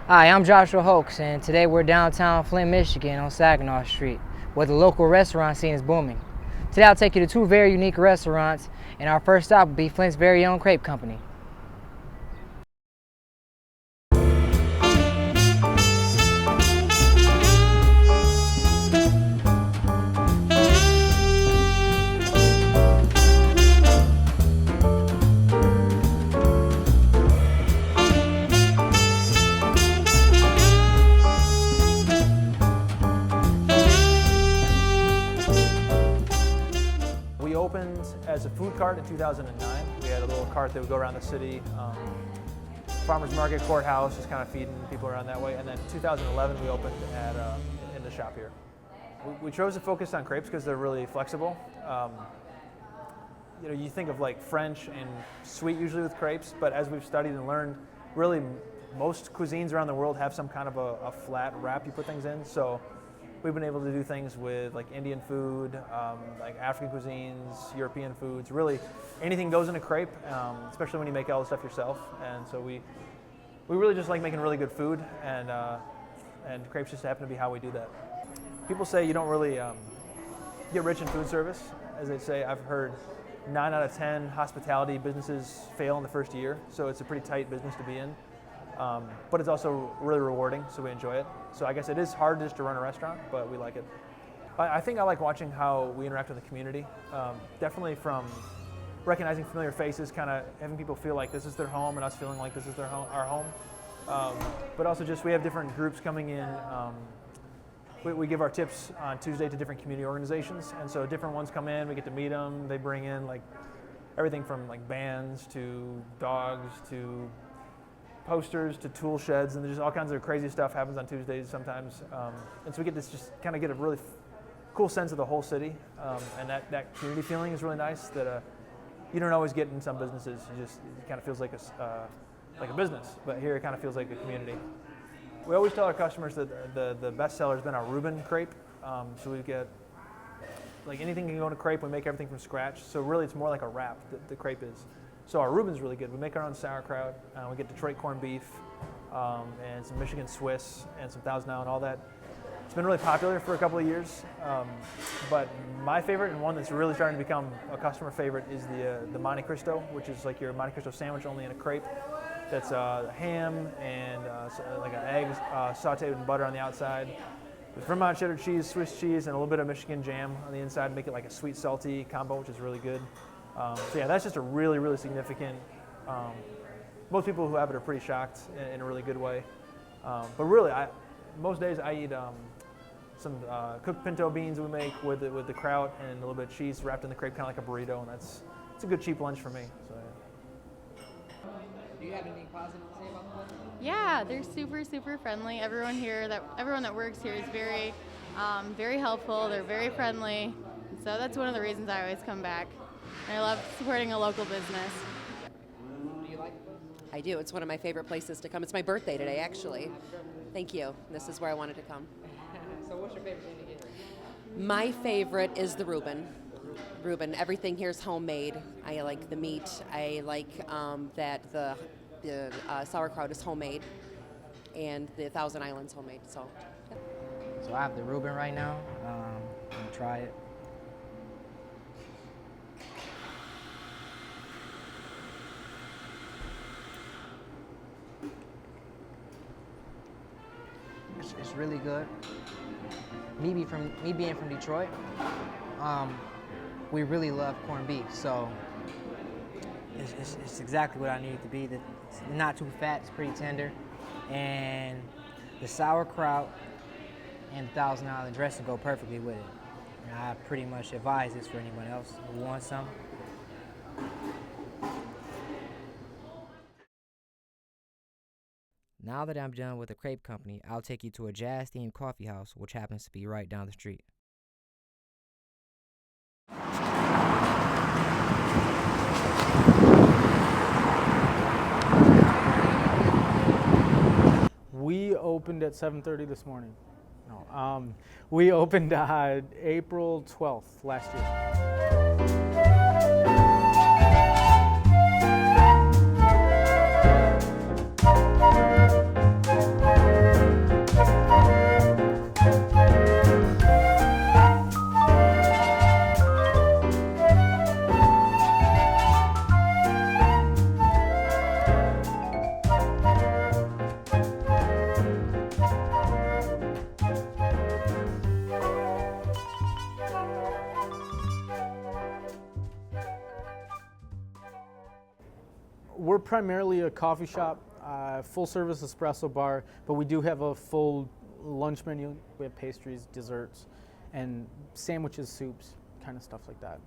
Hi, I'm Joshua Hokes, and today we're downtown Flint, Michigan on Saginaw Street, where the local restaurant scene is booming. Today I'll take you to two very unique restaurants, and our first stop will be Flint's very own crepe company. We opened as a food cart in 2009. We had a little cart that would go around the city, farmers market, courthouse, just kind of feeding people around that way. And then 2011 we opened in the shop here. We chose to focus on crepes because they're really flexible. You think of like French and sweet usually with crepes, but as we've studied and learned, really most cuisines around the world have some kind of a flat wrap you put things in. So we've been able to do things with like Indian food, like African cuisines, European foods. Really, anything goes in a crepe, especially when you make all the stuff yourself. And so we really just like making really good food, and crepes just happen to be how we do that. People say you don't really get rich in food service. As they say, I've heard 9 out of 10 hospitality businesses fail in the first year, so it's a pretty tight business to be in. But it's also really rewarding, so we enjoy it. So I guess it is hard just to run a restaurant, but we like it. I think I like watching how we interact with the community. Definitely from recognizing familiar faces, kind of having people feel like this is their home and us feeling like this is our home. But also just we have different groups coming in. We give our tips on Tuesday to different community organizations, and so different ones come in, we get to meet them. They bring in like everything from like bands to dogs to posters to tool sheds, and there's just all kinds of crazy stuff happens on Tuesdays sometimes. And so we get this just kind of get a really cool sense of the whole city, and that community feeling is really nice that you don't always get in some businesses. It kind of feels like a business, but here it kind of feels like a community. We always tell our customers that the best seller has been our Reuben crepe. So we get like anything can go in a crepe. We make everything from scratch. So really, it's more like a wrap. The crepe is. So our Reuben's really good. We make our own sauerkraut. We get Detroit corned beef, and some Michigan Swiss, and some Thousand Island, all that. It's been really popular for a couple of years. But my favorite, and one that's really starting to become a customer favorite, is the Monte Cristo, which is like your Monte Cristo sandwich only in a crepe. That's ham and like an egg sauteed with butter on the outside, with Vermont cheddar cheese, Swiss cheese, and a little bit of Michigan jam on the inside, make it like a sweet salty combo, which is really good. So yeah, that's just a really, really significant. Most people who have it are pretty shocked in a really good way. But really, most days I eat some cooked pinto beans we make with the kraut and a little bit of cheese wrapped in the crepe, kind of like a burrito, and it's a good cheap lunch for me. So, yeah. Do you have anything positive to say about the place? Yeah, they're super, super friendly. Everyone that works here is very, very helpful. They're very friendly. So that's one of the reasons I always come back. And I love supporting a local business. Do you like the place? I do. It's one of my favorite places to come. It's my birthday today, actually. Thank you. This is where I wanted to come. So what's your favorite thing to get? My favorite is the Reuben. Everything here is homemade. I like the meat. I like that the sauerkraut is homemade, and the Thousand Islands homemade. So I have the Reuben right now. I'm gonna try it. It's really good. Me being from Detroit, we really love corned beef, so it's exactly what I need it to be. It's not too fat, it's pretty tender, and the sauerkraut and the Thousand Island dressing go perfectly with it. And I pretty much advise this for anyone else who wants some. Now that I'm done with the crepe company, I'll take you to a jazz-themed coffee house, which happens to be right down the street. We opened at 7:30 this morning. No, we opened April 12th last year. primarily a coffee shop, full service espresso bar, but we do have a full lunch menu. We have pastries, desserts, and sandwiches, soups, kind of stuff like that.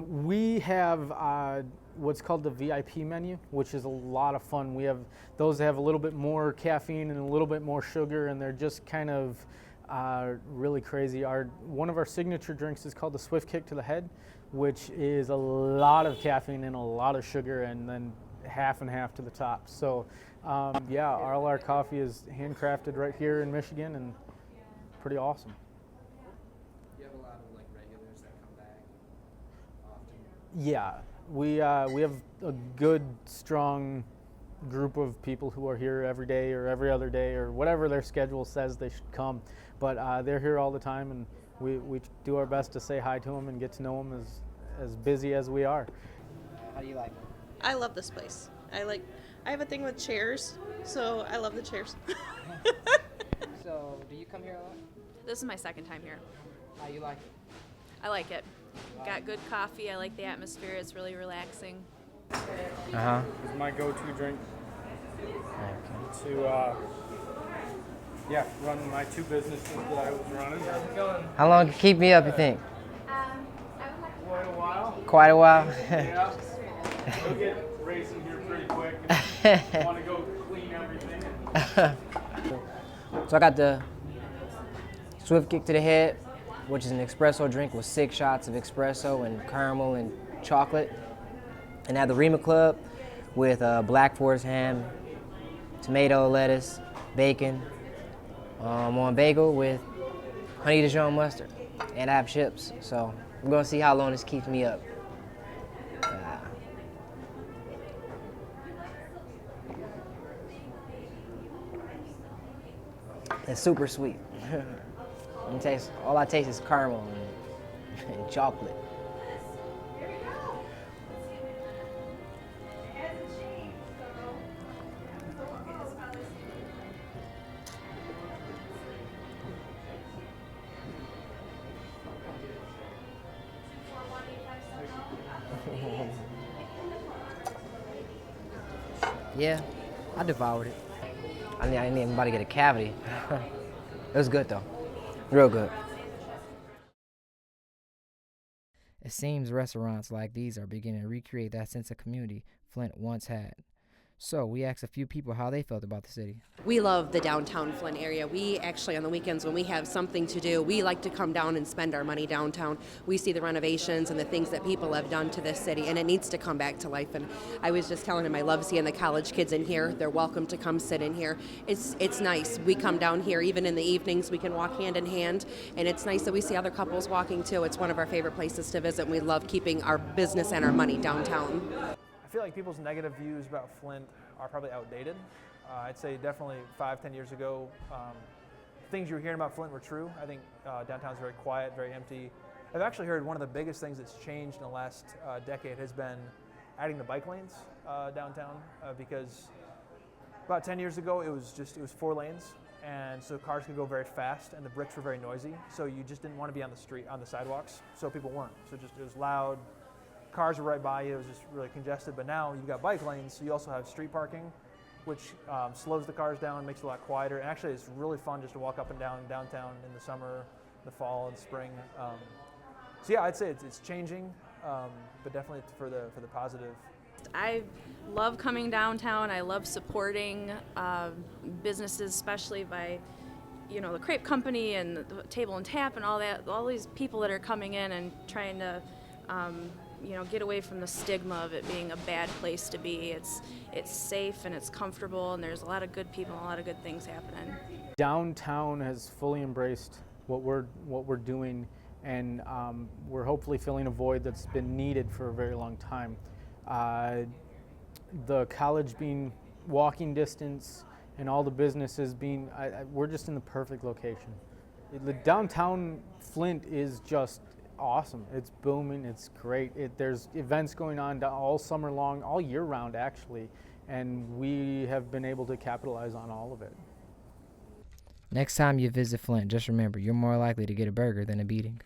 We have what's called the VIP menu, which is a lot of fun. We have those that have a little bit more caffeine and a little bit more sugar, and they're just kind of really crazy. One of our signature drinks is called the Swift Kick to the Head, which is a lot of caffeine and a lot of sugar, and then half and half to the top. So yeah, all our coffee is handcrafted right here in Michigan, and pretty awesome. You have a lot of like regulars that come back often. Yeah, we have a good, strong group of people who are here every day or every other day or whatever their schedule says they should come. But they're here all the time, and we do our best to say hi to them and get to know them as busy as we are. How do you like it? I love this place. I have a thing with chairs, so I love the chairs. So, do you come here a lot? This is my second time here. How you like it? I like it. Got good coffee. I like the atmosphere. It's really relaxing. Uh-huh. It's my go-to drink Okay. to run my two businesses that I was running. How long can keep me up, you think? Quite a while. Quite a while. Yeah. We'll get racing here pretty quick. Want to go clean everything. So I got the Swift Kick to the Head, which is an espresso drink with 6 shots of espresso and caramel and chocolate. And I have the Rima Club with Black Forest ham, tomato, lettuce, bacon, on bagel with honey Dijon mustard. And I have chips, so we're gonna see how long this keeps me up. It's super sweet. All I taste is caramel and chocolate. Yeah, I devoured it. I didn't even about to get a cavity. It was good though, real good. It seems restaurants like these are beginning to recreate that sense of community Flint once had. So we asked a few people how they felt about the city. We love the downtown Flint area. We actually, on the weekends when we have something to do, we like to come down and spend our money downtown. We see the renovations and the things that people have done to this city, and it needs to come back to life. And I was just telling him I love seeing the college kids in here. They're welcome to come sit in here. It's nice. We come down here, even in the evenings, we can walk hand in hand, and it's nice that we see other couples walking too. It's one of our favorite places to visit, and we love keeping our business and our money downtown. I feel like people's negative views about Flint are probably outdated. I'd say definitely 5-10 years ago, things you were hearing about Flint were true. I think downtown's very quiet, very empty. I've actually heard one of the biggest things that's changed in the last decade has been adding the bike lanes downtown, because about 10 years ago it was 4 lanes, and so cars could go very fast and the bricks were very noisy, so you just didn't want to be on the sidewalks, so people weren't. So it was loud. Cars were right by you, it was just really congested, but now you've got bike lanes, so you also have street parking, which slows the cars down, makes it a lot quieter, and actually it's really fun just to walk up and down downtown in the summer, the fall, and spring. So yeah, I'd say it's changing, but definitely for the positive. I love coming downtown. I love supporting businesses, especially by the crepe company and the table and tap and all these people that are coming in and trying to get away from the stigma of it being a bad place to be. It's safe and it's comfortable, and there's a lot of good people and a lot of good things happening. Downtown has fully embraced what we're doing, and we're hopefully filling a void that's been needed for a very long time. The college being walking distance and all the businesses being, we're just in the perfect location. The downtown Flint is just awesome. It's booming. It's great. There's events going on all summer long, all year round actually, and we have been able to capitalize on all of it. Next time you visit Flint, just remember you're more likely to get a burger than a beating.